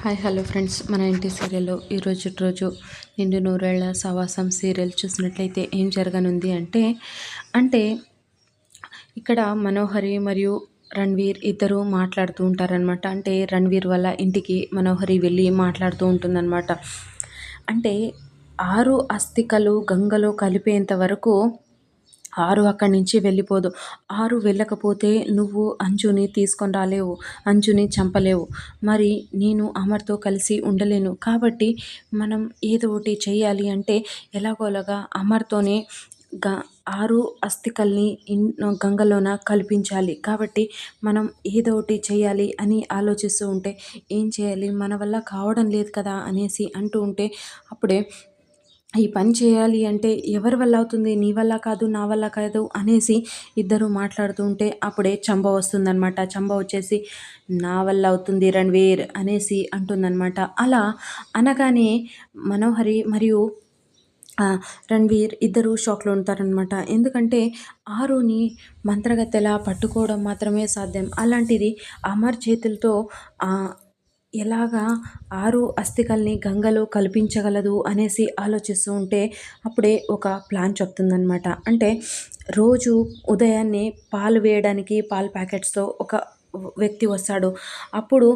Hi hello friends, మన ఇంటి సీరియల్లో రోజు నిండు నూరేళ్ల సావాసం సీరియల్ చూసినట్లయితే ఏం జరగనుంది అంటే ఇక్కడ మనోహరి మరియు రణ్వీర్ ఇద్దరు మాట్లాడుతూ ఉంటారనమాట. అంటే రణ్వీర్ వాళ్ళ ఇంటికి మనోహరి వెళ్ళి మాట్లాడుతూ ఉంటుందన్నమాట. అంటే 6 అస్థికలు గంగలో కలిపేంత వరకు 6 అక్కడి నుంచి వెళ్ళిపోదు. 6 వెళ్ళకపోతే నువ్వు అంజుని తీసుకొని రాలేవు, అంజుని చంపలేవు. మరి నేను అమర్తో కలిసి ఉండలేను. కాబట్టి మనం ఏదో ఒకటి చెయ్యాలి అంటే ఎలాగోలాగా అమర్తోనే గ 6 అస్థికల్ని గంగలోన కల్పించాలి. కాబట్టి మనం ఏదో ఒకటి చేయాలి అని ఆలోచిస్తూ ఉంటే ఏం చేయాలి, మన వల్ల కావడం లేదు కదా అనేసి అంటూ ఉంటే అప్పుడే ఈ పని చేయాలి అంటే ఎవరి వల్ల అవుతుంది, నీ వల్ల కాదు, నా వల్ల కాదు అనేసి ఇద్దరు మాట్లాడుతూ ఉంటే అప్పుడే చంబ వస్తుందనమాట. చంబ వచ్చేసి నా వల్ల అవుతుంది రణ్వీర్ అనేసి అంటుందన్నమాట. అలా అనగానే మనోహరి మరియు రణ్వీర్ ఇద్దరు షాక్లో ఉంటారనమాట. ఎందుకంటే ఆరుని మంత్రగత్తెలా పట్టుకోవడం మాత్రమే సాధ్యం. అలాంటిది అమర్ చేతులతో ఎలాగా 6 అస్థికల్ని గంగలో కల్పించగలదు అనేసి ఆలోచిస్తూ ఉంటే అప్పుడే ఒక ప్లాన్ చెప్తుందనమాట. అంటే రోజు ఉదయాన్నే పాలు వేయడానికి పాల ప్యాకెట్స్తో ఒక వ్యక్తి వస్తాడు. అప్పుడు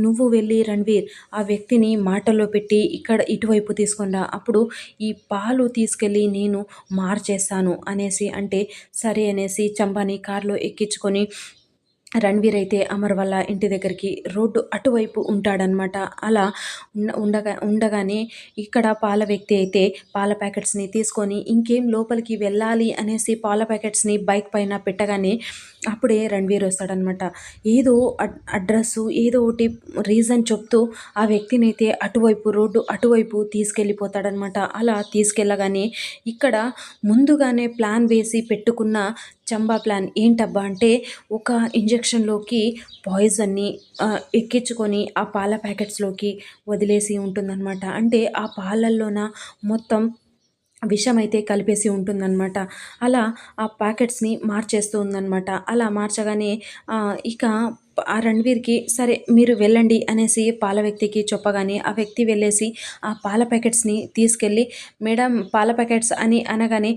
నువ్వు వెళ్ళి రణ్వీర్ ఆ వ్యక్తిని మాటల్లో పెట్టి ఇక్కడ ఇటువైపు తీసుకుని రా, అప్పుడు ఈ పాలు తీసుకెళ్ళి నేను మార్చేస్తాను అనేసి అంటే సరే అనేసి చంబాని కారులో ఎక్కించుకొని రణ్వీర్ అయితే అమర్ వాళ్ళ ఇంటి దగ్గరికి రోడ్డు అటువైపు ఉంటాడనమాట. అలా ఉండగానే ఇక్కడ పాల వ్యక్తి అయితే పాల ప్యాకెట్స్ని తీసుకొని ఇంకేం లోపలికి వెళ్ళాలి అనేసి పాల ప్యాకెట్స్ని బైక్ పైన పెట్టగానే అప్పుడే రణ్వీర్ వస్తాడనమాట. ఏదో అడ్రస్సు ఏదో ఒకటి రీజన్ చెప్తూ ఆ వ్యక్తిని అయితే రోడ్డు అటువైపు తీసుకెళ్ళిపోతాడనమాట. అలా తీసుకెళ్ళగానే ఇక్కడ ముందుగానే ప్లాన్ వేసి పెట్టుకున్న చంబా ప్లాన్ ఏంటబ్బా అంటే ఒక ఇంజెక్షన్లోకి పాయిజన్ని ఎక్కించుకొని ఆ పాల ప్యాకెట్స్లోకి వదిలేసి ఉంటుందన్నమాట. అంటే ఆ పాలల్లోన మొత్తం విషమైతే కలిపేసి ఉంటుందన్నమాట. అలా ఆ ప్యాకెట్స్ని మార్చేస్తూ ఉందన్నమాట. అలా మార్చగానే ఇక ఆ రణ్వీర్కి సరే మీరు వెళ్ళండి అనేసి పాల వ్యక్తికి చెప్పగానే ఆ వ్యక్తి వెళ్ళేసి ఆ పాల ప్యాకెట్స్ని తీసుకెళ్ళి మేడం పాల ప్యాకెట్స్ అని అనగానే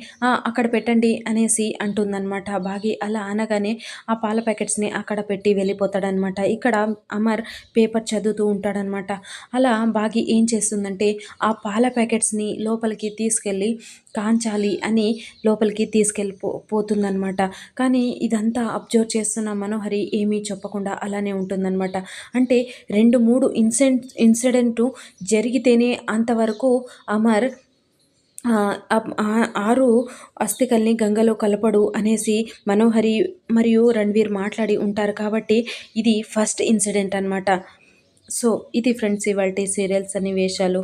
అక్కడ పెట్టండి అనేసి అంటుందన్నమాట బాగి. అలా అనగానే ఆ పాల ప్యాకెట్స్ని అక్కడ పెట్టి వెళ్ళిపోతాడనమాట. ఇక్కడ అమర్ పేపర్ చదువుతూ ఉంటాడనమాట. అలా బాగి ఏం చేస్తుందంటే ఆ పాల ప్యాకెట్స్ని లోపలికి తీసుకెళ్ళి కాంచాలి అని లోపలికి పోతుందనమాట. కానీ ఇదంతా అబ్జర్వ్ చేస్తున్న మనోహరి ఏమీ చెప్పకుండా అలానే ఉంటుందన్నమాట. అంటే 2-3 ఇన్సిడెంటు జరిగితేనే అంతవరకు అమర్ 6 అస్థికల్ని గంగలో కలపడు అనేసి మనోహరి మరియు రణ్వీర్ మాట్లాడి ఉంటారు. కాబట్టి ఇది ఫస్ట్ ఇన్సిడెంట్ అనమాట. సో ఇది ఫ్రెండ్స్ ఇవాల్టి సీరియల్ సన్నివేశాలు.